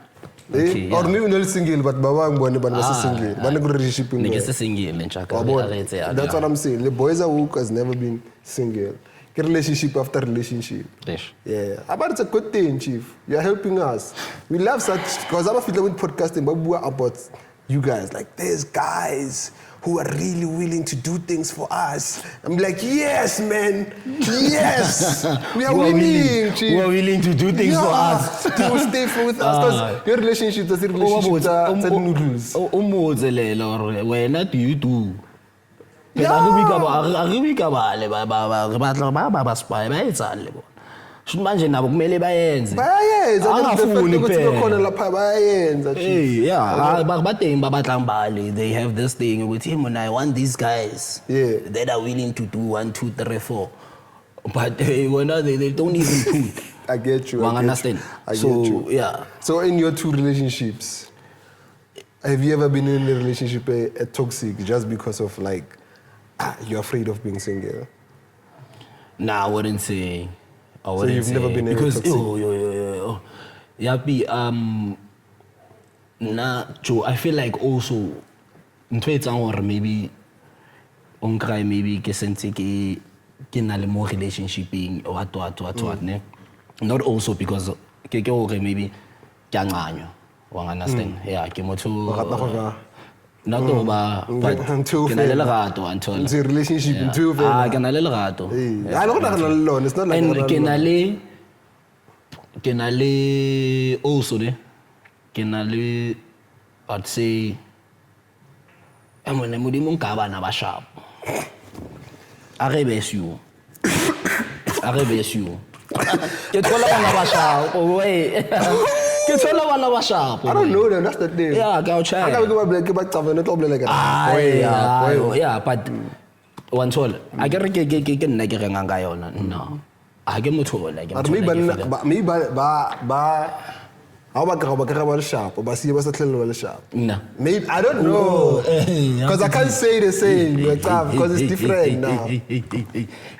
Okay, or maybe not single, but Baba and Bonnie was single. But no relationship. Niggas single, That's what I'm saying. Leboyzah Woke has never been single. relationship after relationship. Yes. Yeah, but it's a good thing, Chief. You're helping us. We love such, because I'm feeling with podcasting, but we're about you guys. Like, there's guys who are really willing to do things for us. I'm like, yes, man. Yes. We are willing, Chief. We are willing to do things for us. To stay with us. Because your relationship is a relationship that's noodles. When do you do? Manje nabo kumele bayenze. They have this thing with him, and I want these guys that are willing to do 1, 2, 3, 4. But they don't even put. I get you. Understand? I get you. Yeah. So in your 2 relationships, have you ever been in a relationship a toxic just because of like you're afraid of being single? Nah, I wouldn't say. So you've never been in a toxic? Yuppie, Joe, I feel like also maybe maybe ke more relationshiping what ne. Not also because maybe understand. Yeah, not over, but until until relationship until I don't know. It's not like and also I'd say I'm when I'm sharp. I rebase you. Get all sharp. I don't know them, that's the thing. Yeah, go check. I can't go back like yeah, but one toll. I get no. I get more like how about sharp? Or see what's a sharp? No. Maybe I don't know. Because I can't say the same because it's different now.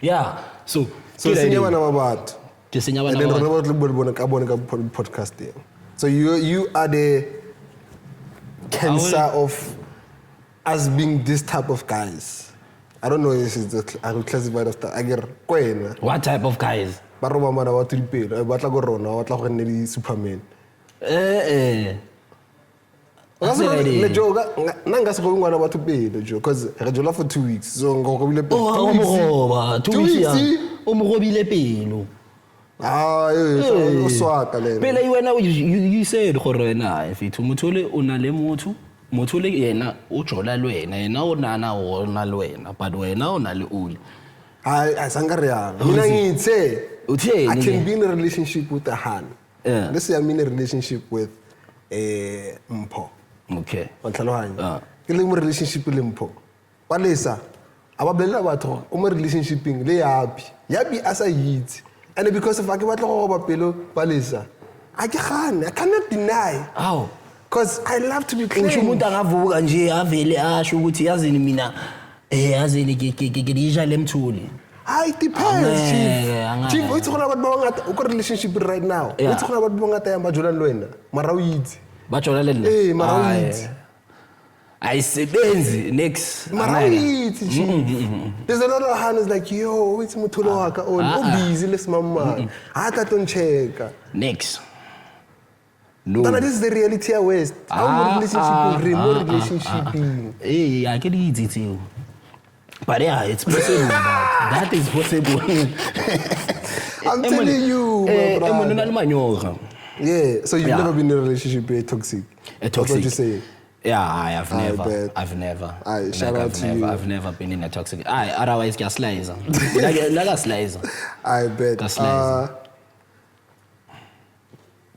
Yeah. So senior one about and then podcasting. So you are the cancer of us being this type of guys. I don't know if it's I will classify it as what type of guys? Superman. Because for 2 weeks. So 2 weeks. You said if it's Motole yena o jola le wena yena o nana o na le wena but wena o na le uli I can be in a relationship with a Han. Let's say I'm in a relationship with a Mpo. Okay. Ke le mo relationship le Mpo. Palesa ababela batho o mo relationship le Yuppie as a hit. And because if I ke batla go ba pelo Palesa I cannot deny. How? Because I love to be clean. Umuntu angavuka nje avele asho ukuthi yazini mina yazini ngidija lemthuli. It depends, Chief. It's about a relationship right now. It's about Bajola Luena. Marawid. Bajola Luena. Marawid. I say next. Marawid. There's a lot of hands like, yo, it's Mutulo Haka on. Busy, let's mama. I don't check. Next. No. This is the reality of West. How relationship? Hey, I can eat it too. But yeah, it's possible. That is possible. I'm telling you, my brother. Yeah, so you've never been in a relationship toxic? A toxic. That's what you say? Yeah, I've never. Shout out to you. I've never been in a toxic. Otherwise, get slicer. Like a slicer. I bet.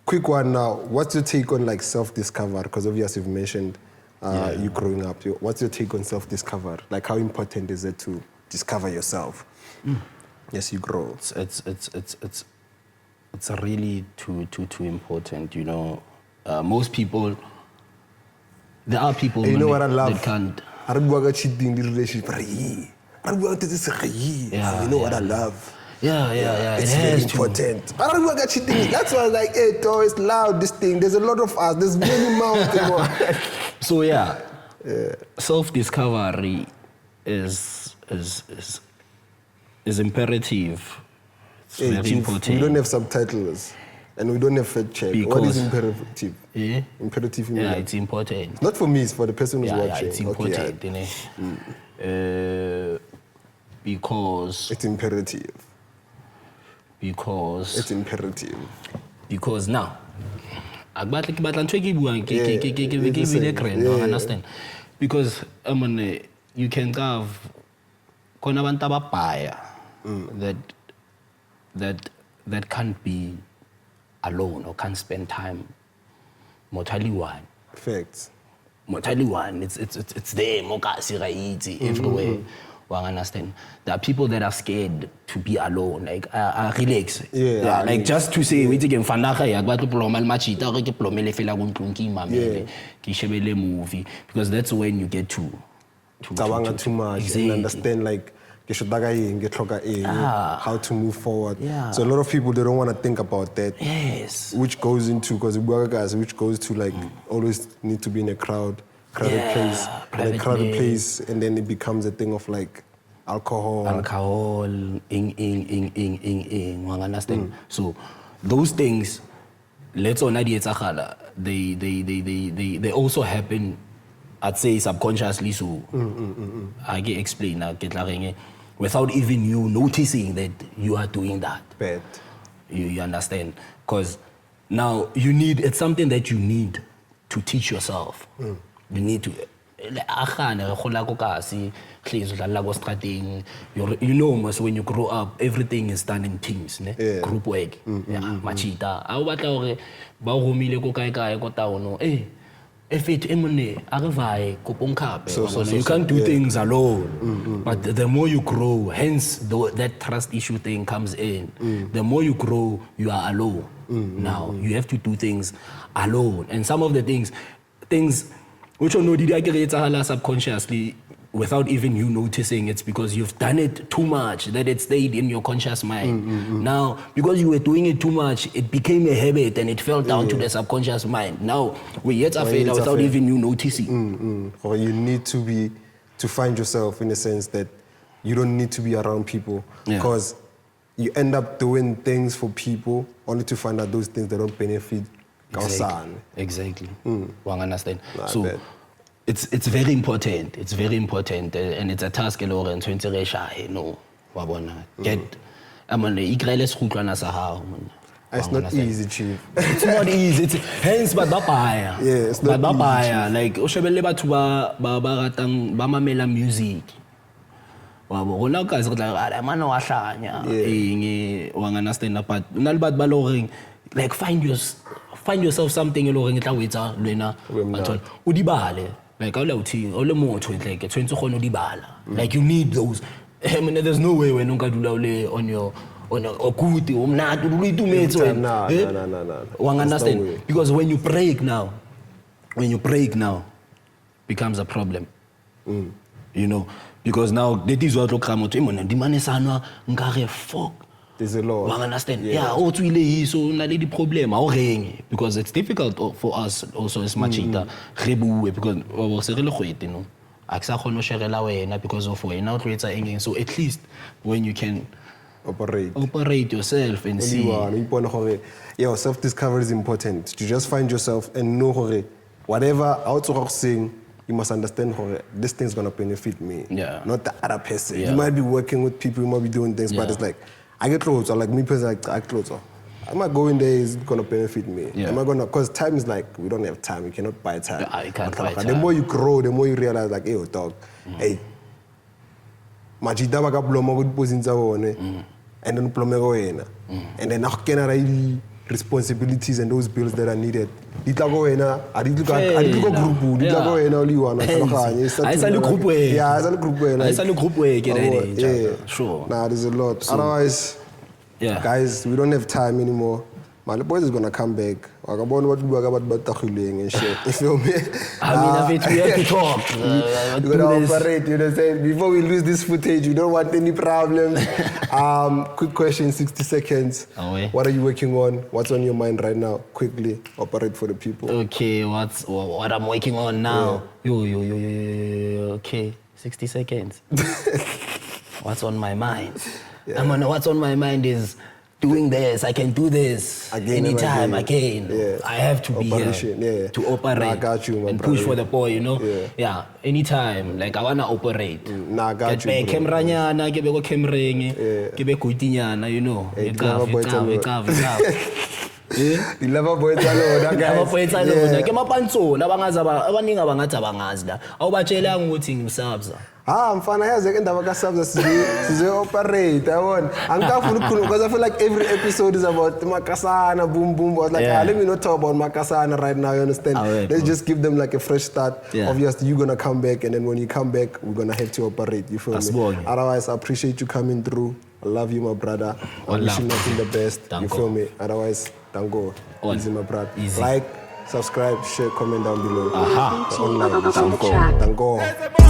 Quick one now. What's your take on like self-discovery? Because obviously you've mentioned you growing up. What's your take on self-discovery? Like how important is it to discover yourself? Yes, you grow. It's really too important. You know, most people. There are people. You know what I love? That can't. I don't want to cheat in the relationship. You know what I love? Yeah. It's very important. I don't want to cheating. That's why I was like, hey, it's loud, this thing. There's a lot of us. There's many mountains. So self-discovery is is imperative. It's Hey, very Chief, important. we don't have subtitles. And we don't have fact check. What Because- is imperative? Yeah? Imperative in Yeah, Milan. it's important. Not for me, it's for the person who's Yeah, watching. it's important. Okay, Because it's imperative. because It's imperative. because now ke batla ntho e ke e buang ke Yeah, it's the same. grand, Yeah. understand, because you can have khona abantu ababhaya that can't be alone or can't spend time mortally one. Facts. Mortally one, it's there, mokasi right everywhere. Well, understand. There are people that are scared to be alone, like relax. Yeah, I like mean, just to say, we take in Fanaga, ya ba ploma le machita, re ke plomele fela go ntlong mamele, ke shebele movie, because that's when you get to Tabanga too much exactly. and understand like how to move forward. Yeah. So a lot of people, they don't want to think about that. Yes. Which goes into, because guys, which goes to like always need to be in a crowded place, in a crowded place, and then it becomes a thing of like alcohol. Understand? So those things, let's already they also happen, I'd say subconsciously. So I can explain without even you noticing that you are doing that. Bad. You understand? Because now it's something that you need to teach yourself. You need to. You know, most when you grow up, everything is done in teams, ne? Yeah. Group work. Machita. I batla hore ba romile ko kae ko town. If it so you can't do things alone. But the more you grow, hence that trust issue thing comes in. The more you grow, you are alone. Now you have to do things alone, and some of the things which you know did I get subconsciously without even you noticing. It's because you've done it too much that it stayed in your conscious mind. Now, because you were doing it too much, it became a habit and it fell down to the subconscious mind. Now, we yet are failed without even you noticing. Or you need to find yourself in a sense that you don't need to be around people, because you end up doing things for people only to find out those things that don't benefit. Exactly. One understand. Nah, so it's very important. It's very important, and it's a task. No, wabona. Get. It's not easy, Chief. It's not easy. Hence, but babaya. Yeah, it's not easy, babaya. Like oshebele batho ba ratang ba mamela music. Wabo rona guys go like mana wa hlanya eng wa understand, but una le batho ba lo like find yourself something lo reng tla wetsa lena batho o dibale, like o le uthi o le motho like tshwentse gone o dibala, like you need those. I mean, there's no way when unka dula le on your okuti umnatu lo itumetse No. One understand, because when you break now becomes a problem. You know, because now that is what lokamo to imona dimanesana ngare fuck. There's a lot. One understand. Yeah, o tswile so na le di problem ha o reng, because it's difficult for us also as machita re bue, because o se re le gwete no a ke sa khona o sherela wena because of wena o tloetsa eng. So at least when you can operate yourself and see. Self-discovery is important. To just find yourself and know whatever outside saying, you must understand this thing's gonna benefit me, not the other person. You might be working with people, you might be doing things, but it's like I get clothes, or like me personally, I get clothes. Am I going there is gonna benefit me? Am I gonna? Because time is like we don't have time. We cannot buy time. You can't buy time. The more you grow, the more you realize like, hey, dog, hey, majida baka ploma go diposinza one, and then ploma go ena, and then now can I responsibilities and those bills that are needed. Ditla go ena, aditla go group, ditla go ena only one. I saw the group way. Yeah, I saw the group way. I saw the group way. Get ready. Yeah, sure. Nah, there's a lot. Otherwise, guys, we don't have time anymore. Man, the boys is gonna come back. And shit. You feel me? I mean, we have to talk. We're gonna operate, you know what I'm saying? Before we lose this footage, we don't want any problems. Quick question, 60 seconds. What are you working on? What's on your mind right now? Quickly, operate for the people. Okay, what I'm working on now? Yo. Okay, 60 seconds. What's on my mind? What's on my mind is doing this. I can do this Again anytime. and again. Again. I have to be here to operate. Nah, I got you, my and brother. push for the boy, you know. Yeah. Anytime. Like I wanna operate. Nah, I got you, bro. Camera nyana, give go camering, give a kuitinyana, you know. The lover boy alone, Lava boy alone. Ke mapantsona abaningi abangathi abangazi la. Awubatshelanga ukuthi ngimsabza. Mfana yazi ke indaba kaSabza size operate yabona angikafuni ukukhuluma because I feel like every episode is about makasana boom boom. I was like let me not talk about makasana right now, you understand? Let's just give them like a fresh start. Obviously you're gonna come back, and then when you come back we're gonna have to operate, you feel me? Otherwise I appreciate you coming through. I love you, my brother. I wish you nothing the best. You feel me? Otherwise don't go. Easy, my brother. Like, subscribe, share, comment down below. Online. Don't go.